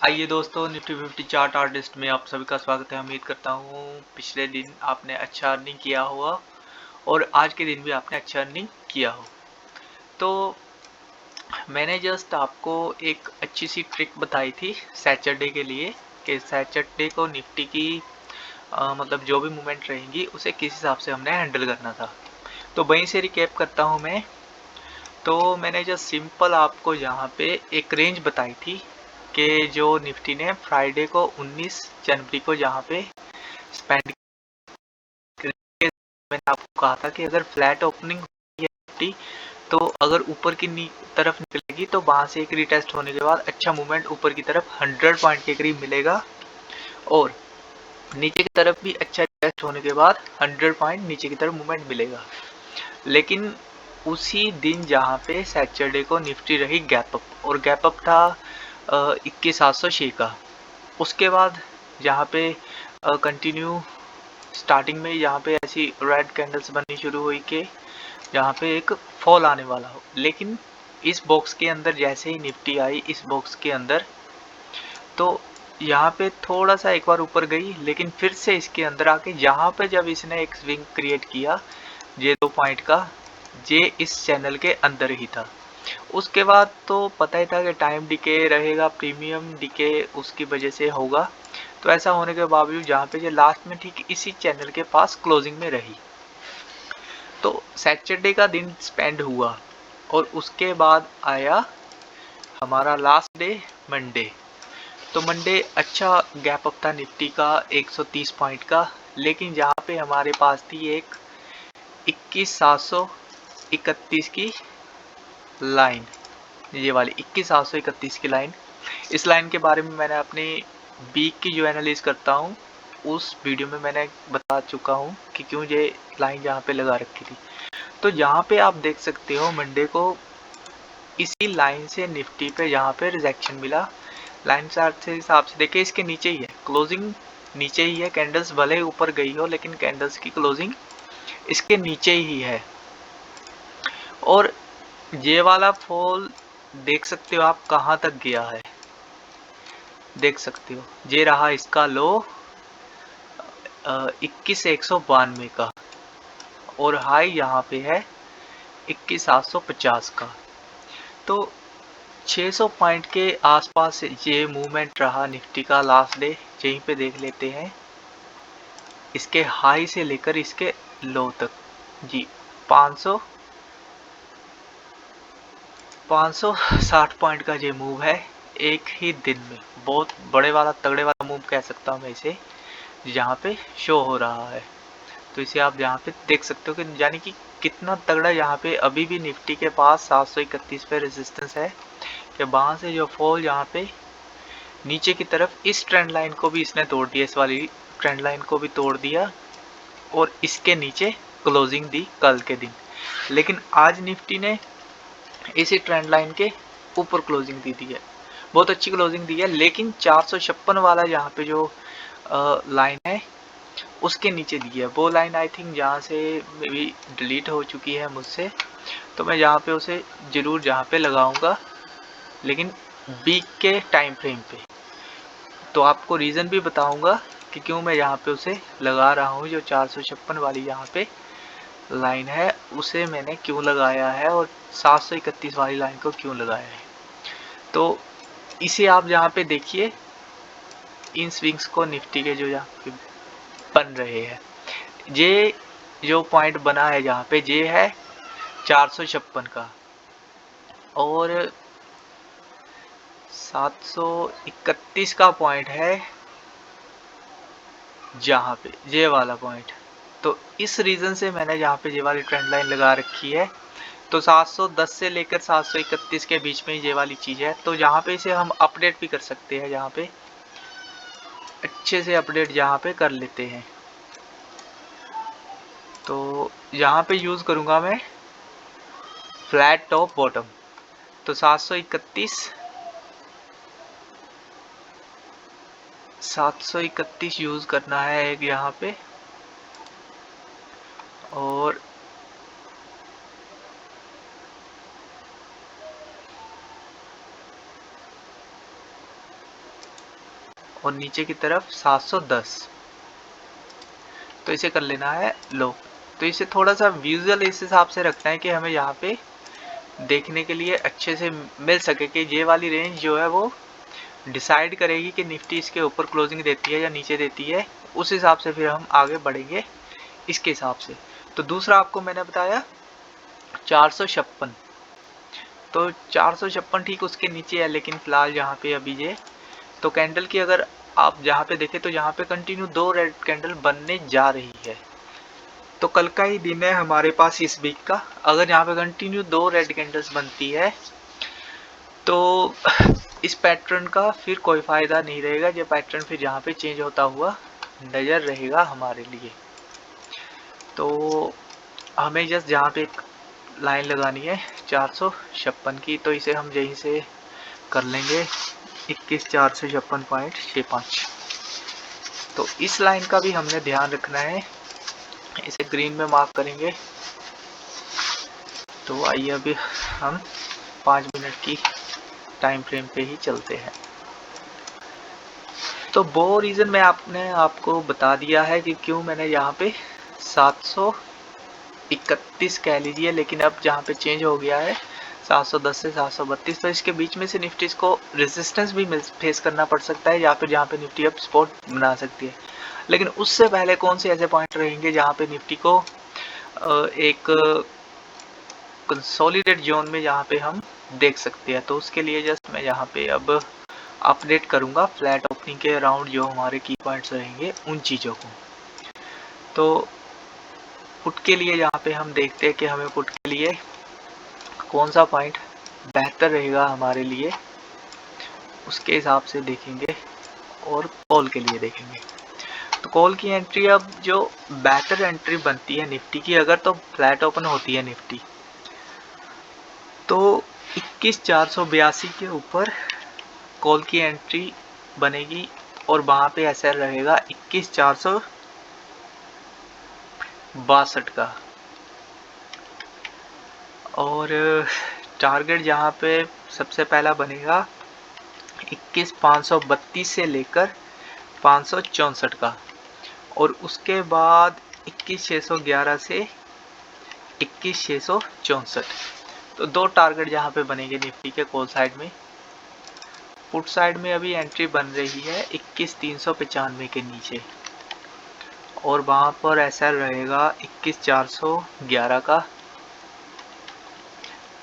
आइए दोस्तों, Nifty 50 chart artist में आप सभी का स्वागत है। उम्मीद करता हूँ पिछले दिन आपने अच्छा अर्निंग किया होगा और आज के दिन भी आपने अच्छा अर्निंग किया हो। तो मैंने जस्ट आपको एक अच्छी सी ट्रिक बताई थी सैटरडे के लिए कि सैटरडे को निफ्टी की मतलब जो भी मूवमेंट रहेंगी उसे किस हिसाब से हमने हैंडल करना था। तो वहीं से रिकैप करता हूँ मैं। तो मैंने जस्ट सिंपल आपको यहाँ पे एक रेंज बताई थी कि जो निफ्टी ने फ्राइडे को 19 जनवरी को जहाँ पे स्पेंड, मैंने आपको कहा था कि अगर फ्लैट ओपनिंग होती है निफ्टी तो अगर ऊपर की तरफ निकलेगी तो वहां से एक रिटेस्ट होने के बाद अच्छा मूवमेंट ऊपर की तरफ 100 पॉइंट के करीब मिलेगा और नीचे की तरफ भी अच्छा रिटेस्ट होने के बाद 100 पॉइंट नीचे की तरफ मूवमेंट मिलेगा। लेकिन उसी दिन जहाँ पे सैटरडे को निफ्टी रही गैप अप और गैप अप था 21,706 का। उसके बाद जहाँ पे कंटिन्यू स्टार्टिंग में यहाँ पे ऐसी रेड कैंडल्स बननी शुरू हुई कि जहाँ पे एक फॉल आने वाला हो। लेकिन इस बॉक्स के अंदर जैसे ही निफ्टी आई इस बॉक्स के अंदर, तो यहाँ पे थोड़ा सा एक बार ऊपर गई लेकिन फिर से इसके अंदर आके यहाँ पे जब इसने एक स्विंग क्रिएट किया जे 2 पॉइंट का, जे इस चैनल के अंदर ही था। उसके बाद तो पता ही था कि टाइम डिके रहेगा, प्रीमियम डिके उसकी वजह से होगा। तो ऐसा होने के बावजूद जहाँ पे ये लास्ट में ठीक इसी चैनल के पास क्लोजिंग में रही। तो सैटरडे का दिन स्पेंड हुआ और उसके बाद आया हमारा लास्ट डे मंडे। तो मंडे अच्छा गैप अप था निफ्टी का 130 पॉइंट का, लेकिन जहाँ पे हमारे पास थी एक 21,731 की लाइन, ये वाली 21,731 की लाइन। इस लाइन के बारे में मैंने अपनी वीक की जो एनालिसिस करता हूँ उस वीडियो में मैंने बता चुका हूँ कि क्यों ये लाइन यहाँ पे लगा रखी थी। तो यहाँ पे आप देख सकते हो मंडे को इसी लाइन से निफ्टी पे यहाँ पे रिजेक्शन मिला। लाइन चार्ट से हिसाब से देखिए इसके नीचे ही है, क्लोजिंग नीचे ही है। कैंडल्स भले ऊपर गई हो लेकिन कैंडल्स की क्लोजिंग इसके नीचे ही है। और ये वाला फॉल देख सकते हो आप कहाँ तक गया है, देख सकते हो ये रहा इसका लो 21,192 का और हाई यहाँ पे है 21,750 का। तो 600 पॉइंट के आसपास ये मूवमेंट रहा निफ्टी का लास्ट डे। यहीं पे देख लेते हैं इसके हाई से लेकर इसके लो तक जी 560 पॉइंट का ये मूव है एक ही दिन में। बहुत बड़े वाला तगड़े वाला मूव कह सकता हूँ मैं इसे, यहाँ पे शो हो रहा है। तो इसे आप यहाँ पे देख सकते हो कि यानी कि कितना तगड़ा यहाँ पे अभी भी निफ्टी के पास 731 पे रेजिस्टेंस है कि वहाँ से जो फॉल यहाँ पे नीचे की तरफ इस ट्रेंड लाइन को भी इसने तोड़ दिया, इस वाली ट्रेंड लाइन को भी तोड़ दिया और इसके नीचे क्लोजिंग दी कल के दिन। लेकिन आज निफ्टी ने इसी ट्रेंड लाइन के ऊपर क्लोजिंग दी है, बहुत अच्छी क्लोजिंग दी है। लेकिन 456 वाला यहाँ पे जो लाइन है उसके नीचे दी है। वो लाइन आई थिंक जहाँ से मे बी डिलीट हो चुकी है मुझसे, तो मैं यहाँ पे उसे ज़रूर जहाँ पे लगाऊंगा लेकिन वीक के टाइम फ्रेम पे। तो आपको रीज़न भी बताऊंगा कि क्यों मैं यहाँ पे उसे लगा रहा हूँ। जो 456 वाली यहाँ पे लाइन है उसे मैंने क्यों लगाया है और 731 वाली लाइन को क्यों लगाया है। तो इसे आप यहाँ पे देखिए इन स्विंग्स को निफ्टी के जो यहाँ पे बन रहे हैं, ये जो पॉइंट बना है जहाँ पे ये है 456 का और 731 का पॉइंट है जहाँ पे ये वाला पॉइंट। तो इस रीज़न से मैंने यहाँ पे ये वाली ट्रेंड लाइन लगा रखी है। तो 710 से लेकर 731 के बीच में ये वाली चीज़ है। तो यहाँ पे इसे हम अपडेट भी कर सकते हैं, यहाँ पे अच्छे से अपडेट यहाँ पे कर लेते हैं। तो यहाँ पे यूज़ करूँगा मैं फ्लैट टॉप बॉटम। तो 731 यूज़ करना है एक यहाँ पे और और नीचे की तरफ 710, तो इसे कर लेना है लो। तो इसे थोड़ा सा विजुअल इस हिसाब से रखना है कि हमें यहाँ पे देखने के लिए अच्छे से मिल सके कि ये वाली रेंज जो है वो डिसाइड करेगी कि निफ्टी इसके ऊपर क्लोजिंग देती है या नीचे देती है। उस हिसाब से फिर हम आगे बढ़ेंगे इसके हिसाब से। तो दूसरा आपको मैंने बताया 456, तो 456 ठीक उसके नीचे है, लेकिन फिलहाल यहाँ पे अभी ये तो कैंडल की अगर आप जहाँ पे देखें तो यहाँ पे कंटिन्यू 2 रेड कैंडल बनने जा रही है। तो कल का ही दिन है हमारे पास इस वीक का। अगर यहाँ पे कंटिन्यू 2 रेड कैंडल्स बनती है तो इस पैटर्न का फिर कोई फायदा नहीं रहेगा। ये पैटर्न फिर यहाँ पे चेंज होता हुआ नजर रहेगा हमारे लिए। तो हमें जस्ट जहाँ पे एक लाइन लगानी है 456 की, तो इसे हम यहीं से कर लेंगे 21,456.65। तो इस लाइन का भी हमने ध्यान रखना है, इसे ग्रीन में मार्क करेंगे। तो आइए अभी हम 5 मिनट की टाइम फ्रेम पे ही चलते हैं। तो वो रीज़न मैं आपको बता दिया है कि क्यों मैंने यहाँ पे 731 कह लीजिए, लेकिन अब जहाँ पे चेंज हो गया है 710 से 732, तो इसके बीच में से निफ्टी को रेजिस्टेंस भी फेस करना पड़ सकता है, या फिर जहाँ पे निफ्टी अब स्पॉट बना सकती है। लेकिन उससे पहले कौन से ऐसे पॉइंट रहेंगे जहाँ पे निफ्टी को एक कंसोलिडेट जोन में जहाँ पे हम देख सकते हैं। तो उसके लिए जस्ट मैं यहाँ पे अब अपडेट करूँगा फ्लैट ओपनिंग के अराउंड जो हमारे की पॉइंट्स रहेंगे उन चीज़ों को। तो पुट के लिए यहाँ पे हम देखते हैं कि हमें पुट के लिए कौन सा पॉइंट बेहतर रहेगा हमारे लिए, उसके हिसाब से देखेंगे। और कॉल के लिए देखेंगे, तो कॉल की एंट्री अब जो बेहतर एंट्री बनती है निफ्टी की, अगर तो फ्लैट ओपन होती है निफ्टी तो 21,482 के ऊपर कॉल की एंट्री बनेगी, और वहाँ पे ऐसा रहेगा 21,462 का। और टारगेट जहाँ पे सबसे पहला बनेगा 21,532 से लेकर 564 का, और उसके बाद 21,611 से 21,664। तो 2 टारगेट जहाँ पे बनेंगे निफ्टी के कॉल साइड में। पुट साइड में अभी एंट्री बन रही है 21,395 के नीचे, और वहाँ पर ऐसा रहेगा 21,411 का।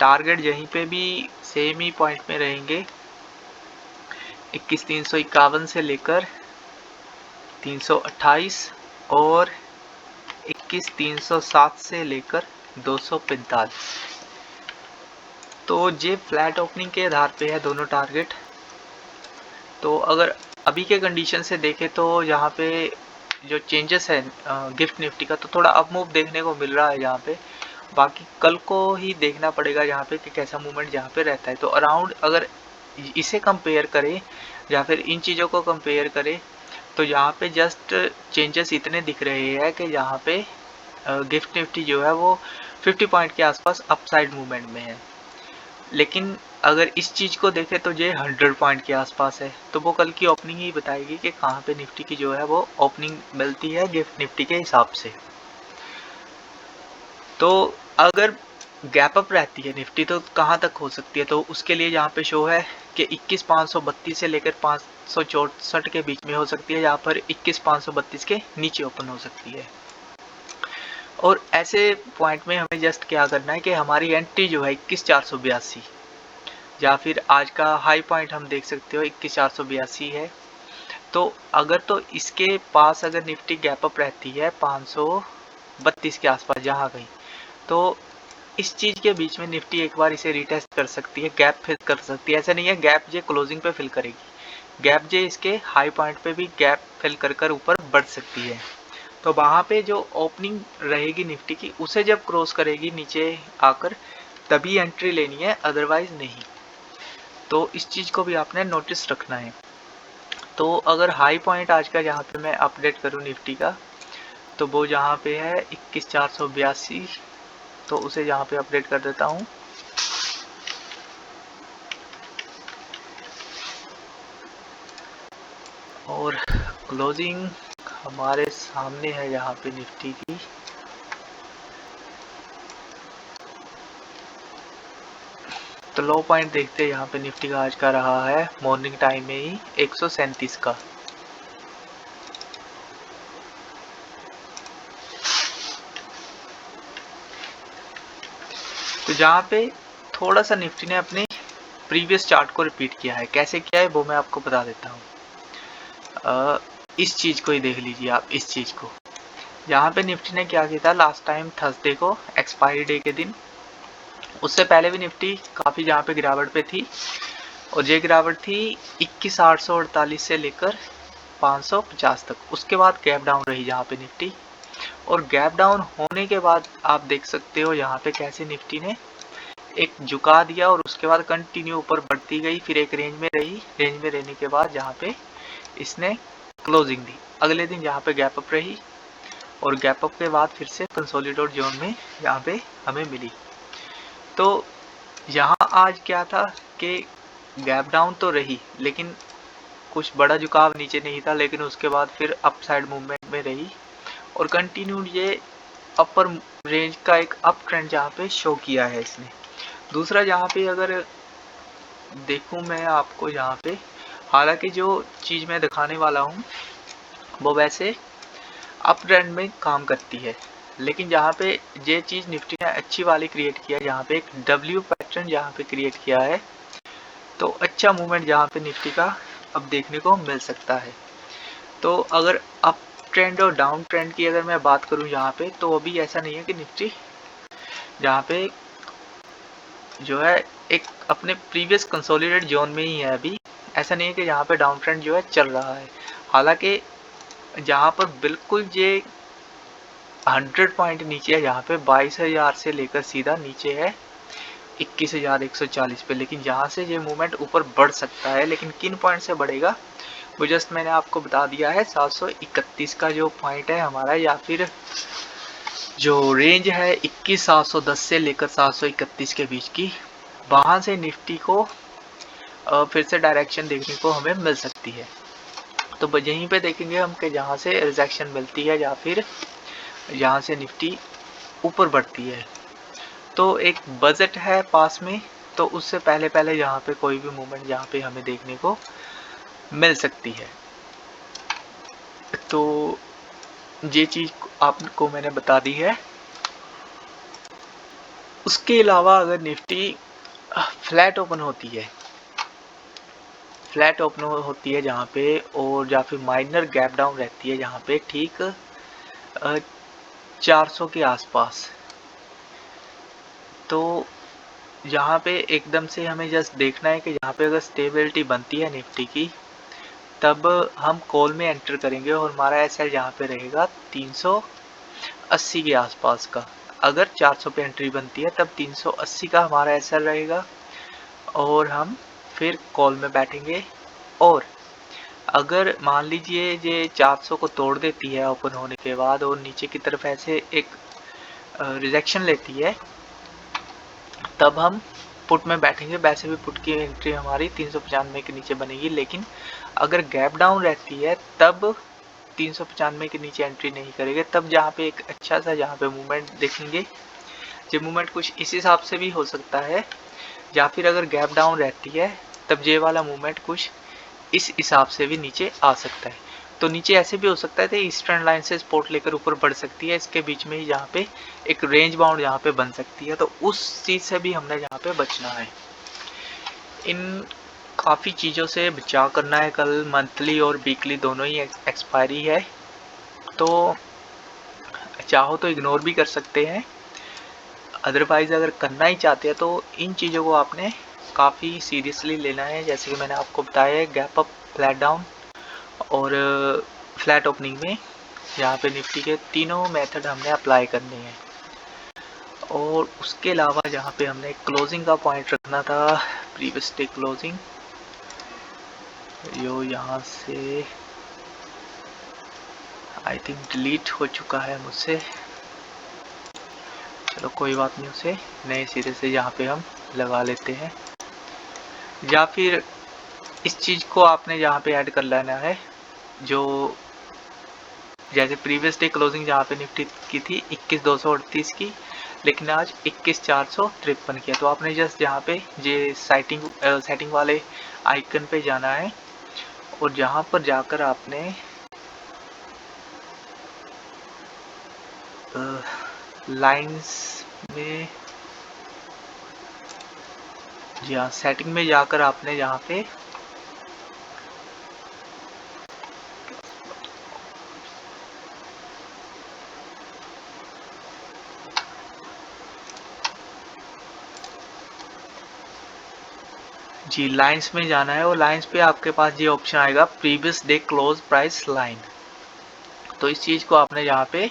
टारगेट यहीं पे भी सेम ही पॉइंट में रहेंगे 21,351 से लेकर 328, और 21,307 से लेकर 245। तो ये फ्लैट ओपनिंग के आधार पे है दोनों टारगेट। तो अगर अभी के कंडीशन से देखें तो यहाँ पे जो चेंजेस है गिफ्ट निफ्टी का, तो थोड़ा अप मूव देखने को मिल रहा है यहाँ पे। बाकी कल को ही देखना पड़ेगा यहाँ पे कि कैसा मूवमेंट यहाँ पे रहता है। तो अराउंड अगर इसे कंपेयर करें या फिर इन चीज़ों को कंपेयर करें तो यहाँ पे जस्ट चेंजेस इतने दिख रहे हैं कि यहाँ पे गिफ्ट निफ्टी जो है वो 50 पॉइंट के आसपास अपसाइड मूवमेंट में है। लेकिन अगर इस चीज़ को देखें तो ये 100 पॉइंट के आसपास है। तो वो कल की ओपनिंग ही बताएगी कि कहाँ पे निफ्टी की जो है वो ओपनिंग मिलती है गिफ्ट निफ्टी के हिसाब से। तो अगर गैप अप रहती है निफ्टी तो कहाँ तक हो सकती है, तो उसके लिए यहाँ पे शो है कि 21,532 से लेकर 564 के बीच में हो सकती है, यहाँ पर 21,532 के नीचे ओपन हो सकती है। और ऐसे पॉइंट में हमें जस्ट क्या करना है कि हमारी एंट्री जो है 21,482, या फिर आज का हाई पॉइंट हम देख सकते हो 21,482 है। तो अगर तो इसके पास अगर निफ्टी गैप अप रहती है 532 के आसपास जहाँ कहीं, तो इस चीज़ के बीच में निफ्टी एक बार इसे रिटेस्ट कर सकती है, गैप फिल कर सकती है। ऐसा नहीं है गैप जे क्लोजिंग पे फिल करेगी, गैप जे इसके हाई पॉइंट पे भी गैप फिल कर कर ऊपर बढ़ सकती है। तो वहाँ पे जो ओपनिंग रहेगी निफ्टी की उसे जब क्रॉस करेगी नीचे आकर तभी एंट्री लेनी है, अदरवाइज नहीं। तो इस चीज़ को भी आपने नोटिस रखना है। तो अगर हाई पॉइंट आज का जहाँ पे मैं अपडेट करूँ निफ्टी का, तो वो जहाँ पे है 21,482, तो उसे यहाँ पे अपडेट कर देता हूँ। और क्लोजिंग हमारे सामने है यहाँ पे निफ्टी की। तो लो पॉइंट देखते हैं यहाँ पे निफ्टी का आज का रहा है मॉर्निंग टाइम में ही 137 का। तो जहाँ पे थोड़ा सा निफ्टी ने अपने प्रीवियस चार्ट को रिपीट किया है। कैसे किया है वो मैं आपको बता देता हूँ। इस चीज को ही देख लीजिए आप, इस चीज को। यहाँ पे निफ्टी ने क्या किया था लास्ट टाइम थर्सडे को, एक्सपायरी डे के दिन। उससे पहले भी निफ्टी काफी जहाँ पे गिरावट पे थी, और ये गिरावट थी 21,848 से लेकर 550 तक। उसके बाद गैप डाउन रही यहाँ पे निफ्टी, और गैप डाउन होने के बाद आप देख सकते हो यहाँ पे कैसे निफ्टी ने एक झुका दिया, और उसके बाद कंटिन्यू ऊपर बढ़ती गई, फिर एक रेंज में रही। रेंज में रहने के बाद यहाँ पे इसने क्लोजिंग दी। अगले दिन यहाँ पे गैप अप रही, और गैप अप के बाद फिर से कंसोलिडेट जोन में यहाँ पे हमें मिली। तो यहाँ आज क्या था कि गैप डाउन तो रही, लेकिन कुछ बड़ा झुकाव नीचे नहीं था, लेकिन उसके बाद फिर अप साइड मूवमेंट में रही, और कंटिन्यू ये अपर रेंज का एक अप ट्रेंड जहाँ पे शो किया है इसने। दूसरा यहाँ पे अगर देखूं मैं आपको यहाँ पे, हालांकि जो चीज़ मैं दिखाने वाला हूँ वो वैसे अप ट्रेंड में काम करती है, लेकिन जहाँ पे ये चीज़ निफ्टी ने अच्छी वाली क्रिएट किया है, जहाँ पे एक डब्ल्यू पैटर्न जहाँ पे क्रिएट किया है, तो अच्छा मूवमेंट जहाँ पे निफ्टी का अब देखने को मिल सकता है। तो अगर अप ट्रेंड और डाउन ट्रेंड की अगर मैं बात करूँ यहाँ पे, तो अभी ऐसा नहीं है कि निफ्टी जहाँ पे जो है एक अपने प्रीवियस कंसोलिडेट जोन में ही है। अभी ऐसा नहीं है कि यहाँ पे डाउन ट्रेंड जो है चल रहा है। हालांकि जहाँ पर बिल्कुल ये 100 पॉइंट नीचे है, जहाँ पे 22,000 से लेकर सीधा नीचे है 21,140 पे, लेकिन यहाँ से ये मूवमेंट ऊपर बढ़ सकता है। लेकिन किन पॉइंट से बढ़ेगा वो जस्ट मैंने आपको बता दिया है। 731 का जो पॉइंट है हमारा, या फिर जो रेंज है 21,710 से लेकर 731 के बीच की, वहां से निफ्टी को फिर से डायरेक्शन देखने को हमें मिल सकती है। तो यहीं पे देखेंगे हम कि जहाँ से रिजेक्शन मिलती है या फिर यहाँ से निफ्टी ऊपर बढ़ती है। तो एक बजट है पास में, तो उससे पहले पहले यहाँ पे कोई भी मूवमेंट यहाँ पे हमें देखने को मिल सकती है। तो ये चीज आपको मैंने बता दी है। उसके अलावा अगर निफ्टी फ्लैट ओपन होती है, फ्लैट ओपन होती है जहाँ पे, और या फिर माइनर गैप डाउन रहती है जहाँ पे ठीक 400 के आसपास, तो यहाँ पे एकदम से हमें जस्ट देखना है कि यहाँ पे अगर स्टेबिलिटी बनती है निफ्टी की, तब हम कॉल में एंटर करेंगे, और हमारा एसएल यहाँ पे रहेगा 380 के आसपास का। अगर 400 पे एंट्री बनती है तब 380 का हमारा एसएल रहेगा, और हम फिर कॉल में बैठेंगे। और अगर मान लीजिए ये 400 को तोड़ देती है ओपन होने के बाद, और नीचे की तरफ ऐसे एक रिजेक्शन लेती है, तब हम पुट में बैठेंगे। वैसे भी पुट की एंट्री हमारी 395 के नीचे बनेगी, लेकिन अगर गैप डाउन रहती है तब 395 के नीचे एंट्री नहीं करेंगे। तब जहाँ पे एक अच्छा सा जहाँ पे मूवमेंट देखेंगे, ये मूवमेंट कुछ इस हिसाब से भी हो सकता है, या फिर अगर गैप डाउन रहती है तब ये वाला मूवमेंट कुछ इस हिसाब से भी नीचे आ सकता है। तो नीचे ऐसे भी हो सकता है कि इस ट्रेंड लाइन से सपोर्ट लेकर ऊपर बढ़ सकती है, इसके बीच में ही जहाँ पे एक रेंज बाउंड यहाँ पे बन सकती है, तो उस चीज से भी हमने यहाँ पे बचना है। इन काफ़ी चीज़ों से बचाव करना है। कल मंथली और वीकली दोनों ही एक्सपायरी है, तो चाहो तो इग्नोर भी कर सकते हैं। अदरवाइज अगर करना ही चाहते हैं तो इन चीज़ों को आपने काफ़ी सीरियसली लेना है। जैसे कि मैंने आपको बताया है, गैप अप, फ्लैट डाउन और फ्लैट ओपनिंग में यहाँ पे निफ्टी के तीनों मेथड हमने अप्लाई करने हैं। और उसके अलावा जहाँ पे हमने क्लोजिंग का पॉइंट रखना था, प्रीवियस डे क्लोजिंग, जो यहाँ से आई थिंक डिलीट हो चुका है मुझसे, चलो कोई बात नहीं, उसे नए सिरे से यहाँ पे हम लगा लेते हैं। या फिर इस चीज़ को आपने यहाँ पे ऐड कर लेना है, जो जैसे प्रीवियस डे क्लोजिंग जहाँ पे निफ्टी की थी 21,238 की, लेकिन आज 21,453 की है। तो आपने जस्ट यहाँ पे ये सेटिंग वाले आइकन पे जाना है और जहाँ पर जाकर आपने लाइंस में, जी हाँ, सेटिंग में जाकर आपने यहाँ पे जी लाइंस में जाना है और लाइंस पे आपके पास ये ऑप्शन आएगा previous day close price line. तो इस चीज़ को आपने यहाँ पे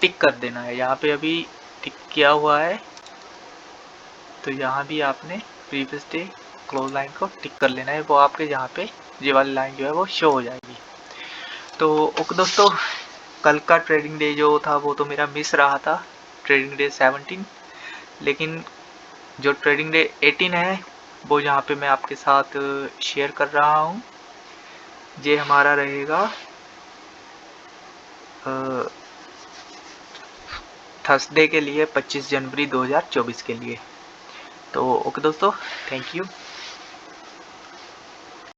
टिक कर देना है। यहाँ पे अभी टिक किया हुआ है, तो यहाँ भी आपने प्रीवियस डे क्लोज लाइन को टिक कर लेना है। वो आपके यहाँ पे ये वाली लाइन जो है वो शो हो जाएगी। तो ओके दोस्तों, कल का ट्रेडिंग डे जो था वो तो मेरा मिस रहा था, ट्रेडिंग डे 17, लेकिन जो ट्रेडिंग डे 18 है वो यहाँ पे मैं आपके साथ शेयर कर रहा हूँ। ये हमारा रहेगा थर्सडे के लिए 25 जनवरी 2024 के लिए। तो ओके दोस्तों, थैंक यू।